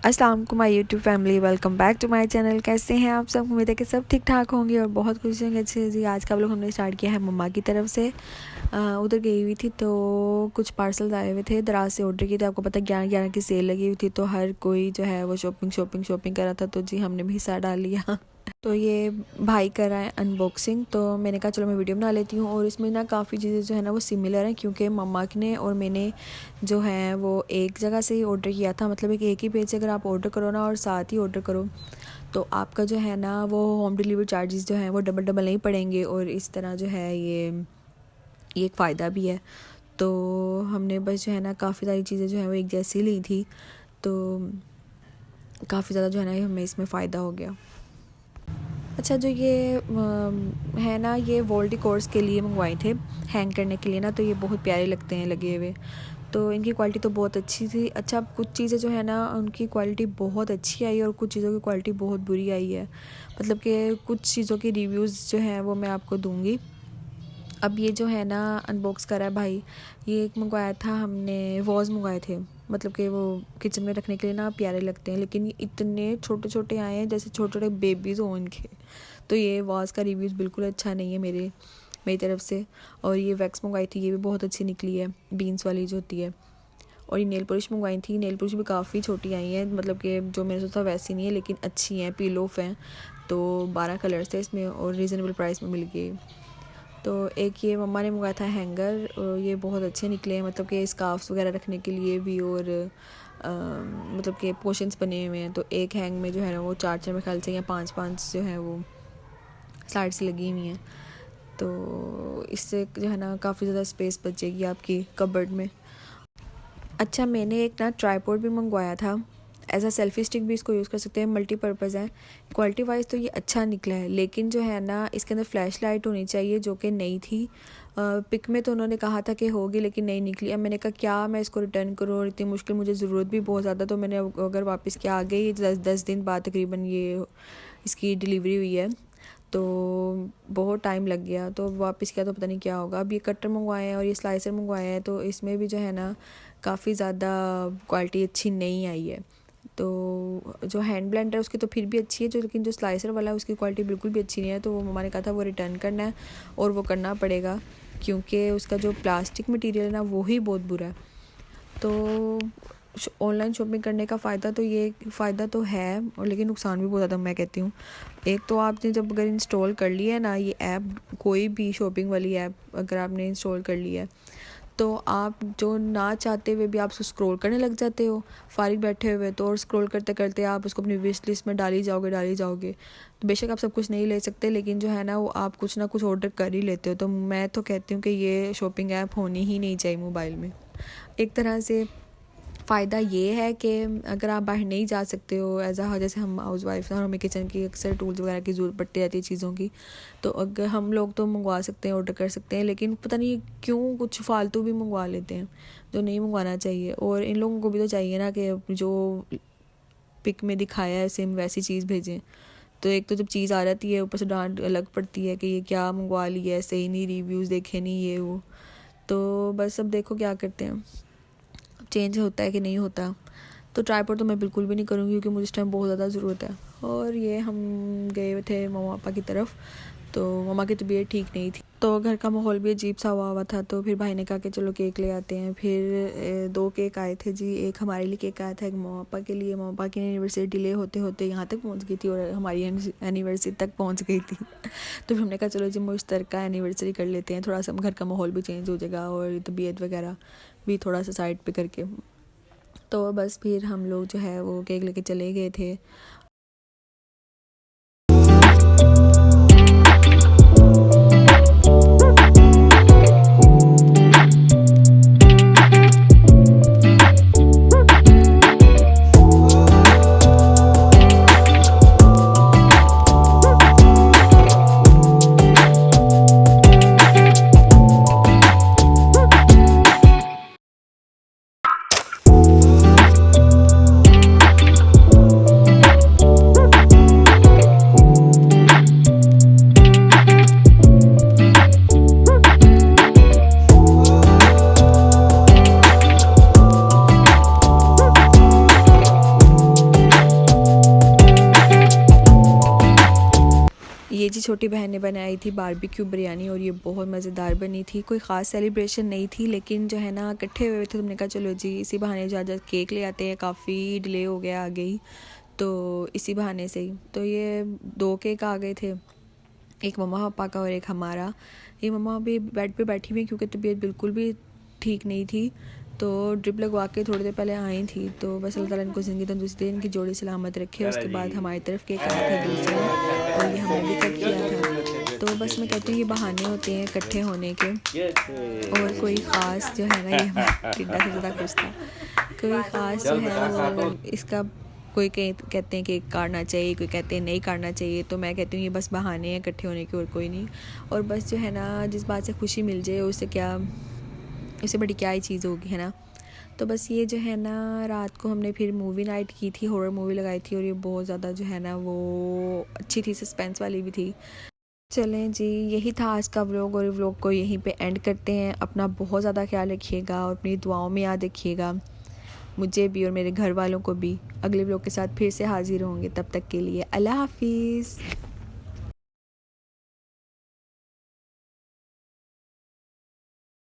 अस्सलाम वालेकुम my YouTube family, welcome back to my channel. कैसे हैं आप सब? उम्मीद है कि सब ठीक ठाक होंगे और बहुत खुश होंगे। अच्छे जी, आज का व्लॉग हमने स्टार्ट किया है मम्मा की तरफ से। उधर गई हुई थी तो कुछ पार्सल्स आए हुए थे, दराज से ऑर्डर किए थे। आपको पता है 11/11 की सेल लगी हुई थी तो हर कोई जो है वो शॉपिंग कर रहा था, तो जी हमने भी हिस्सा डाल लिया। तो ये भाई कर रहा है अनबॉक्सिंग, तो मैंने कहा चलो मैं वीडियो बना लेती हूँ। और इसमें ना काफ़ी चीज़ें जो है ना वो सिमिलर हैं, क्योंकि मम्मा ने और मैंने जो है वो एक जगह से ही ऑर्डर किया था। मतलब एक ही पेज से अगर आप ऑर्डर करो ना और साथ ही ऑर्डर करो तो आपका जो है ना वो होम डिलीवरी चार्जेस जो हैं वो डबल डबल नहीं पड़ेंगे। और इस तरह जो है ये एक फ़ायदा भी है। तो हमने बस जो है ना काफ़ी सारी चीज़ें जो है वो एक जैसी ली थी, तो काफ़ी ज़्यादा जो है ना हमें इसमें फ़ायदा हो गया। अच्छा, जो ये है ना, ये वॉल डेकोर्स के लिए मंगवाए थे, हैंग करने के लिए ना, तो ये बहुत प्यारे लगते हैं लगे हुए। तो इनकी क्वालिटी तो बहुत अच्छी थी। अच्छा, कुछ चीज़ें जो है ना उनकी क्वालिटी बहुत अच्छी आई और कुछ चीज़ों की क्वालिटी बहुत बुरी आई है। मतलब कि कुछ चीज़ों की रिव्यूज़ जो हैं वो मैं आपको दूँगी। अब ये जो है ना अनबॉक्स करा है भाई, ये एक मंगवाया था हमने, वॉज़ मंगवाए थे। मतलब कि वो किचन में रखने के लिए ना प्यारे लगते हैं, लेकिन ये इतने छोटे छोटे आए हैं जैसे छोटे छोटे बेबीज़ हों इनके। तो ये वॉज़ का रिव्यूज़ बिल्कुल अच्छा नहीं है मेरी तरफ से। और ये वैक्स मंगवाई थी, ये भी बहुत अच्छी निकली है, बीन्स वाली जो होती है। और ये नेल पॉलिश मंगवाई थी, नेल पॉलिश भी काफ़ी छोटी आई हैं, मतलब कि जो मैंने सोचा वैसी नहीं है लेकिन अच्छी हैं, पील ऑफ हैं। तो 12 कलर्स थे इसमें और रीज़नेबल प्राइस में मिल गई। तो एक ये मम्मा ने मंगाया था हैंगर, और ये बहुत अच्छे निकले हैं। मतलब कि स्कार्फ्स वगैरह रखने के लिए भी, और मतलब कि पोर्शंस बने हुए हैं। तो एक हैंग में जो है ना वो 4 मेरे ख्याल से या 5 जो है वो साइड से लगी हुई हैं। तो इससे जो है ना काफ़ी ज़्यादा स्पेस बचेगी आपकी कबर्ड में। अच्छा, मैंने एक ना ट्राईपॉड भी मंगवाया था, एज अ सेल्फी स्टिक भी इसको यूज़ कर सकते हैं, मल्टीपर्पज़ है। क्वालिटी वाइज तो ये अच्छा निकला है, लेकिन जो है ना इसके अंदर फ्लैश लाइट होनी चाहिए जो कि नहीं थी। पिक में तो उन्होंने कहा था कि होगी लेकिन नहीं निकली। अब मैंने कहा क्या मैं इसको रिटर्न करूँ, और इतनी मुश्किल, मुझे ज़रूरत भी बहुत ज़्यादा। तो मैंने अगर वापस किया, आ गई 10 दिन बाद तकरीबन ये इसकी डिलीवरी हुई है, तो बहुत टाइम लग गया। तो वापस किया तो पता नहीं क्या होगा। अब ये कटर मंगवाए हैं और ये स्लाइसर मंगवाए हैं, तो इसमें भी जो है ना काफ़ी ज़्यादा क्वालिटी अच्छी नहीं आई है। तो जो हैंड ब्लेंडर है उसकी तो फिर भी अच्छी है, जो लेकिन जो स्लाइसर वाला है उसकी क्वालिटी बिल्कुल भी अच्छी नहीं है। तो वो मम्मा ने कहा था वो रिटर्न करना है, और वो करना पड़ेगा, क्योंकि उसका जो प्लास्टिक मटेरियल है ना वो ही बहुत बुरा है। तो ऑनलाइन शॉपिंग करने का फ़ायदा तो है, और लेकिन नुकसान भी बहुत ज़्यादा मैं कहती हूँ। एक तो आपने जब अगर इंस्टॉल कर लिया है ना ये ऐप, कोई भी शॉपिंग वाली ऐप अगर आपने इंस्टॉल कर लिया है, तो आप जो ना चाहते हुए भी आप उसको स्क्रॉल करने लग जाते हो फारिग बैठे हुए। तो और स्क्रॉल करते करते आप उसको अपनी विश लिस्ट में डाली जाओगे। तो बेशक आप सब कुछ नहीं ले सकते, लेकिन जो है ना वो आप कुछ ना कुछ ऑर्डर कर ही लेते हो। तो मैं तो कहती हूँ कि ये शॉपिंग ऐप होनी ही नहीं चाहिए मोबाइल में। एक तरह से फ़ायदा ये है कि अगर आप बाहर नहीं जा सकते हो, जैसे हम हाउस वाइफ और हमें किचन की अक्सर टूल्स वगैरह की ज़रूरत पड़ती रहती है चीज़ों की, तो अगर हम लोग तो मंगवा सकते हैं, ऑर्डर कर सकते हैं। लेकिन पता नहीं क्यों कुछ फ़ालतू भी मंगवा लेते हैं जो नहीं मंगवाना चाहिए। और इन लोगों को भी तो चाहिए ना कि जो पिक में दिखाया है सेम वैसी चीज़ भेजें। तो एक तो जब चीज़ आ जाती है ऊपर से डांट अलग पड़ती है कि ये क्या मंगवा लिया है, सही नहीं, रिव्यूज़ देखे नहीं, ये वो। तो बस अब देखो क्या करते हैं, चेंज होता है कि नहीं होता। तो ट्राईपॉड तो मैं बिल्कुल भी नहीं करूँगी, क्योंकि मुझे इस टाइम बहुत ज़्यादा ज़रूरत है। और ये हम गए हुए थे मम्मा पापा की तरफ, तो मम्मा की तबीयत ठीक नहीं थी, तो घर का माहौल भी अजीब सा हुआ था। तो फिर भाई ने कहा कि चलो केक ले आते हैं। फिर 2 केक आए थे जी, एक हमारे लिए केक आया था, एक मम्मा पापा के लिए। मम्मा पापा की एनिवर्सरी डिले होते होते यहाँ तक पहुँच गई थी, और हमारी एनिवर्सरी तक पहुँच गई थी। तो फिर हमने कहा चलो जी मुश्तरका एनिवर्सरी कर लेते हैं, थोड़ा सा घर का माहौल भी चेंज हो जाएगा और तबीयत वगैरह भी थोड़ा सा साइड पे करके। तो बस फिर हम लोग जो है वो केक लेके चले गए थे। छोटी बहन ने बनाई थी बारबेक्यू बिरयानी और ये बहुत मज़ेदार बनी थी। कोई ख़ास सेलिब्रेशन नहीं थी, लेकिन जो है ना इकट्ठे हुए थे, तुमने कहा चलो जी इसी बहाने जा केक ले आते हैं, काफ़ी डिले हो गया आगे ही, तो इसी बहाने से ही तो ये 2 केक आ गए थे, एक मम्मा पापा का और एक हमारा। ये मम्मा भी बेड पे बैठी हुई क्योंकि तबीयत बिल्कुल भी ठीक नहीं थी, तो ड्रिप लगवा के थोड़ी देर पहले आई थी। तो बस अल्लाह ताला इनको ज़िंदगी तंदुरुस्ती इनकी जोड़ी सलामत रखे। उसके बाद हमारी तरफ केक आया था दूसरा और ये हमने भी कट किया था। तो बस मैं कहती हूँ ये बहाने होते हैं इकट्ठे होने के, और कोई ख़ास जो है ना ये टिड्डा से ज़्यादा खुश था, कोई ख़ास जो है वो इसका कोई कहते हैं कि काटना चाहिए, कोई कहते हैं नहीं काटना चाहिए। तो मैं कहती हूँ ये बस बहाने हैं इकट्ठे होने के और कोई नहीं। और बस जो है ना जिस बात से खुशी मिल जाए उससे बड़ी क्या ही चीज़ होगी, है ना। तो बस ये जो है ना रात को हमने फिर मूवी नाइट की थी, हॉरर मूवी लगाई थी, और ये बहुत ज़्यादा जो है ना वो अच्छी थी, सस्पेंस वाली भी थी। चलें जी, यही था आज का व्लॉग, और व्लॉग को यहीं पे एंड करते हैं। अपना बहुत ज़्यादा ख्याल रखिएगा और अपनी दुआओं में याद रखिएगा, मुझे भी और मेरे घर वालों को भी। अगले व्लॉग के साथ फिर से हाजिर होंगे, तब तक के लिए अल्लाह हाफिज़।